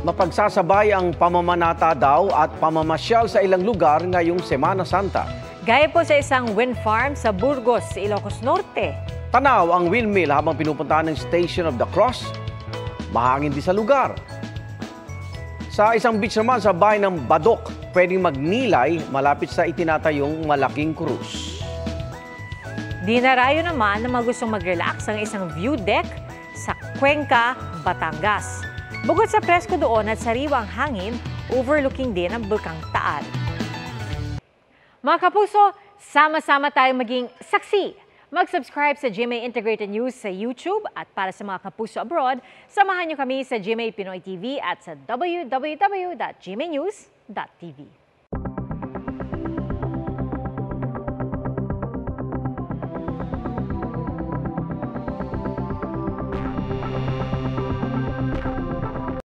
Mapagsasabay ang pamamanata daw at pamamasyal sa ilang lugar ngayong Semana Santa. Gaya po sa isang wind farm sa Burgos, Ilocos Norte. Tanaw ang windmill habang pinupuntahan ng Station of the Cross. Mahangin din sa lugar. Sa isang beach naman sa bayan ng Badok, pwedeng magnilay malapit sa itinatayong malaking krus. Dinarayo naman na gustong mag-relax ang isang view deck sa Cuenca, Batangas. Bukod sa presko doon at sariwang hangin, overlooking din ang Bulkang Taal. Mga kapuso, sama-sama tayong maging saksi. Mag-subscribe sa GMA Integrated News sa YouTube at para sa mga kapuso abroad, samahan niyo kami sa GMA Pinoy TV at sa www.gmanews.tv.